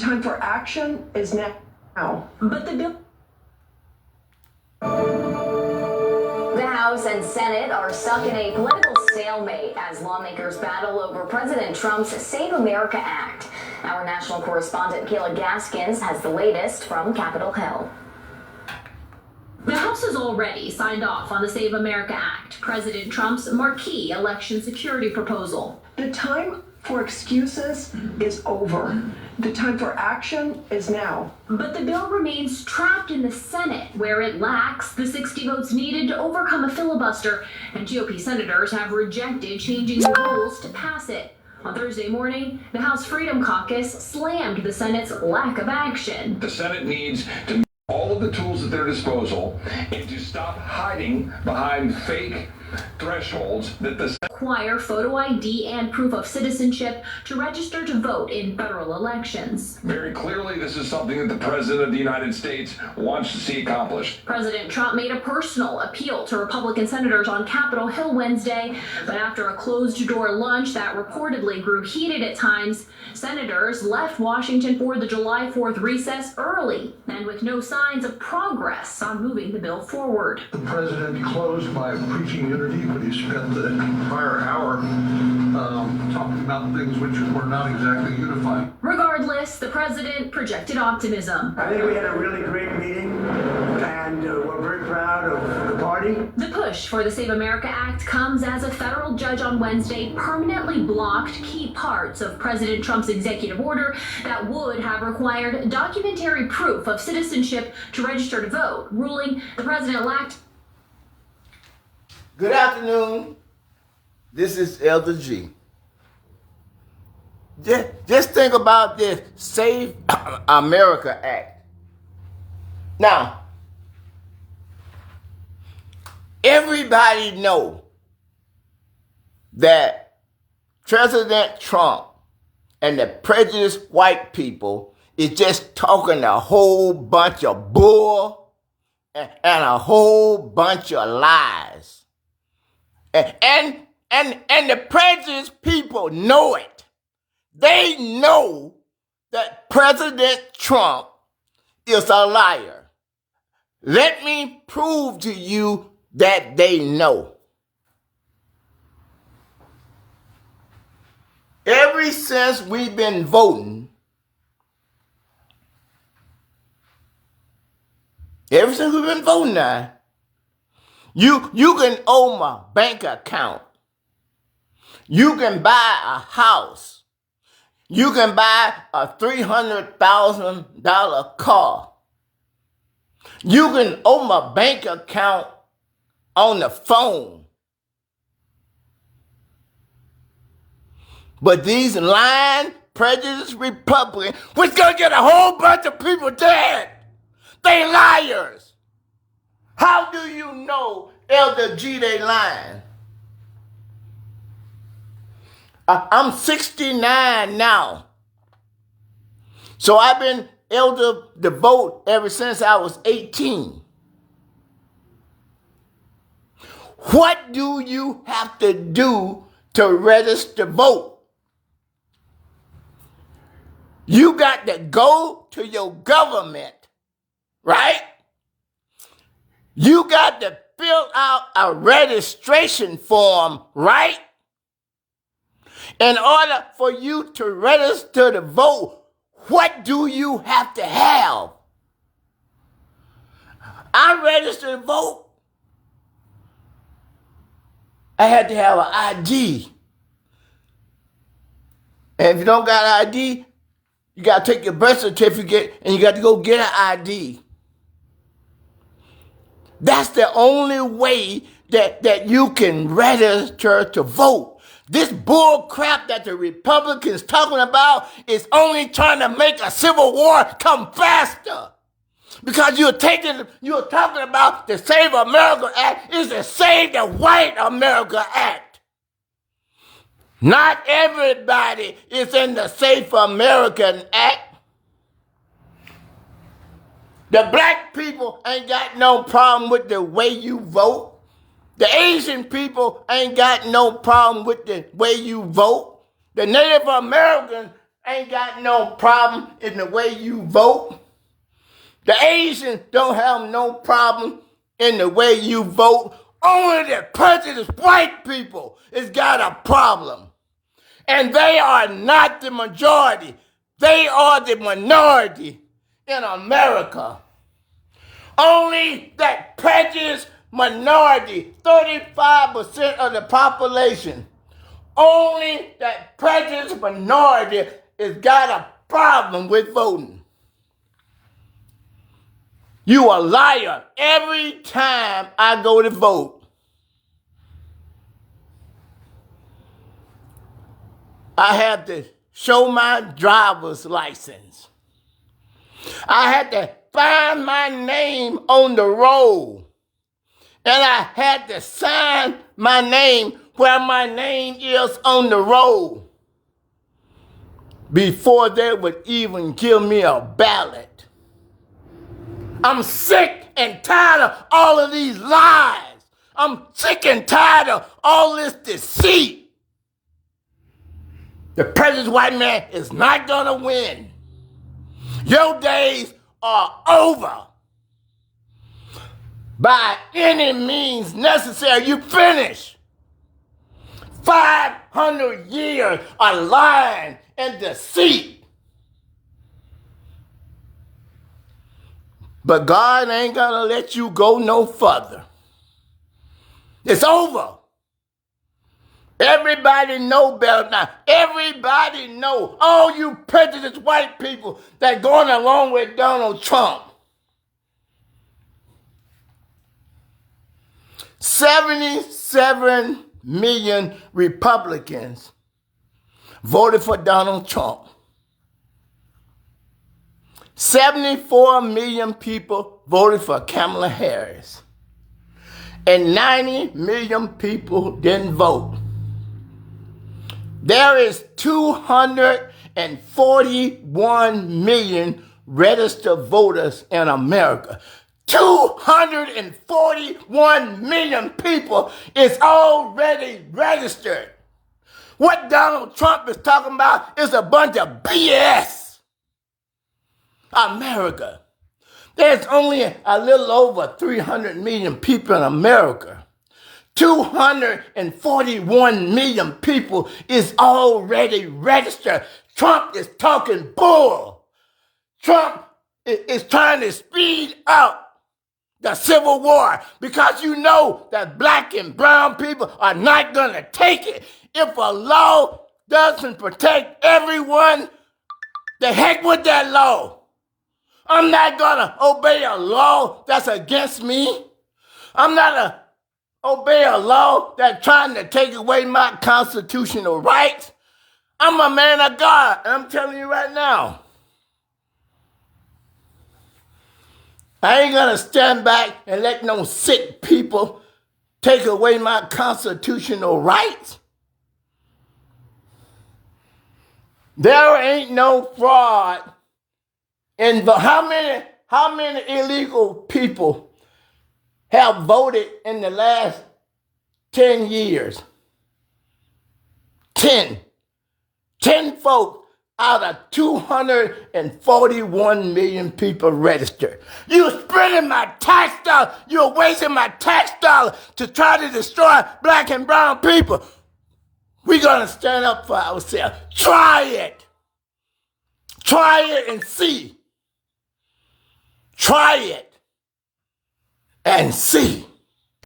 time for action is now. But the House and Senate are stuck in a political stalemate as lawmakers battle over President Trump's Save America Act. Our national correspondent Kayla Gaskins has the latest from Capitol Hill. The House has already signed off on the Save America Act, President Trump's marquee election security proposal. The time for excuses is over. The time for action is now. But the bill remains trapped in the Senate, where it lacks the 60 votes needed to overcome a filibuster, and GOP senators have rejected changing the rules to pass it. On Thursday morning, the House Freedom Caucus slammed the Senate's lack of action. The Senate needs to all of the tools at their disposal and to stop hiding behind fake thresholds that the require photo ID and proof of citizenship to register to vote in federal elections. Very clearly, this is something that the President of the United States wants to see accomplished. President Trump made a personal appeal to Republican senators on Capitol Hill Wednesday, but after a closed-door lunch that reportedly grew heated at times, senators left Washington for the July 4th recess early and with no signs of progress on moving the bill forward. The president closed by preaching unity, but he spent the entire hour talking about things which were not exactly unifying. Regardless, the president projected optimism. I think we had a really great meeting, and we're very proud of the party. The push for the Save America Act comes as a federal judge on Wednesday permanently blocked key parts of President Trump's executive order that would have required documentary proof of citizenship to register to vote, ruling the president lacked. Good afternoon. This is Elder G. Just think about this Save America Act. Now, everybody know that President Trump and the prejudiced white people is just talking a whole bunch of bull and a whole bunch of lies. And the prejudiced people know it. They know that President Trump is a liar. Let me prove to you that they know. Ever since we've been voting, now, you can own a bank account. You can buy a house. You can buy a $300,000 car. You can open a bank account on the phone. But these lying, prejudiced Republicans, we're going to get a whole bunch of people dead. They liars. How do you know, Elder G, they lying? I'm 69 now. So I've been elder to vote ever since I was 18. What do you have to do to register to vote? You got to go to your government, right? You got to fill out a registration form, right? In order for you to register to vote, what do you have to have? I registered to vote. I had to have an ID. And if you don't got an ID, you got to take your birth certificate and you got to go get an ID. That's the only way that you can register to vote. This bull crap that the Republicans talking about is only trying to make a civil war come faster. Because you're talking about the Save America Act is the Save the White America Act. Not everybody is in the Save American Act. The black people ain't got no problem with the way you vote. The Asian people ain't got no problem with the way you vote. The Native Americans ain't got no problem in the way you vote. The Asians don't have no problem in the way you vote. Only the prejudiced white people has got a problem. And they are not the majority. They are the minority in America. Only that prejudiced minority, 35% of the population, only that prejudiced minority has got a problem with voting. You a liar every time I go to vote. I have to show my driver's license. I had to find my name on the roll. And I had to sign my name where my name is on the roll before they would even give me a ballot. I'm sick and tired of all of these lies. I'm sick and tired of all this deceit. The prejudiced white man is not gonna win. Your days are over. By any means necessary, you finish. 500 years of lying and deceit. But God ain't gonna let you go no further. It's over. Everybody know better now. Everybody know. All you prejudiced white people that going along with Donald Trump. 77 million Republicans voted for Donald Trump. 74 million people voted for Kamala Harris. And 90 million people didn't vote. There is 241 million registered voters in America. 241 million people is already registered. What Donald Trump is talking about is a bunch of BS. America. There's only a little over 300 million people in America. 241 million people is already registered. Trump is talking bull. Trump is trying to speed up the Civil War because you know that black and brown people are not going to take it. If a law doesn't protect everyone, the heck with that law. I'm not going to obey a law that's against me. I'm not going to obey a law that's trying to take away my constitutional rights. I'm a man of God, and I'm telling you right now. I ain't gonna stand back and let no sick people take away my constitutional rights. There ain't no fraud. And how many illegal people have voted in the last 10 years? 10 folks out of 241 million people registered. You're spending my tax dollars. You're wasting my tax dollars to try to destroy black and brown people. We're going to stand up for ourselves. Try it. Try it and see. Try it and see.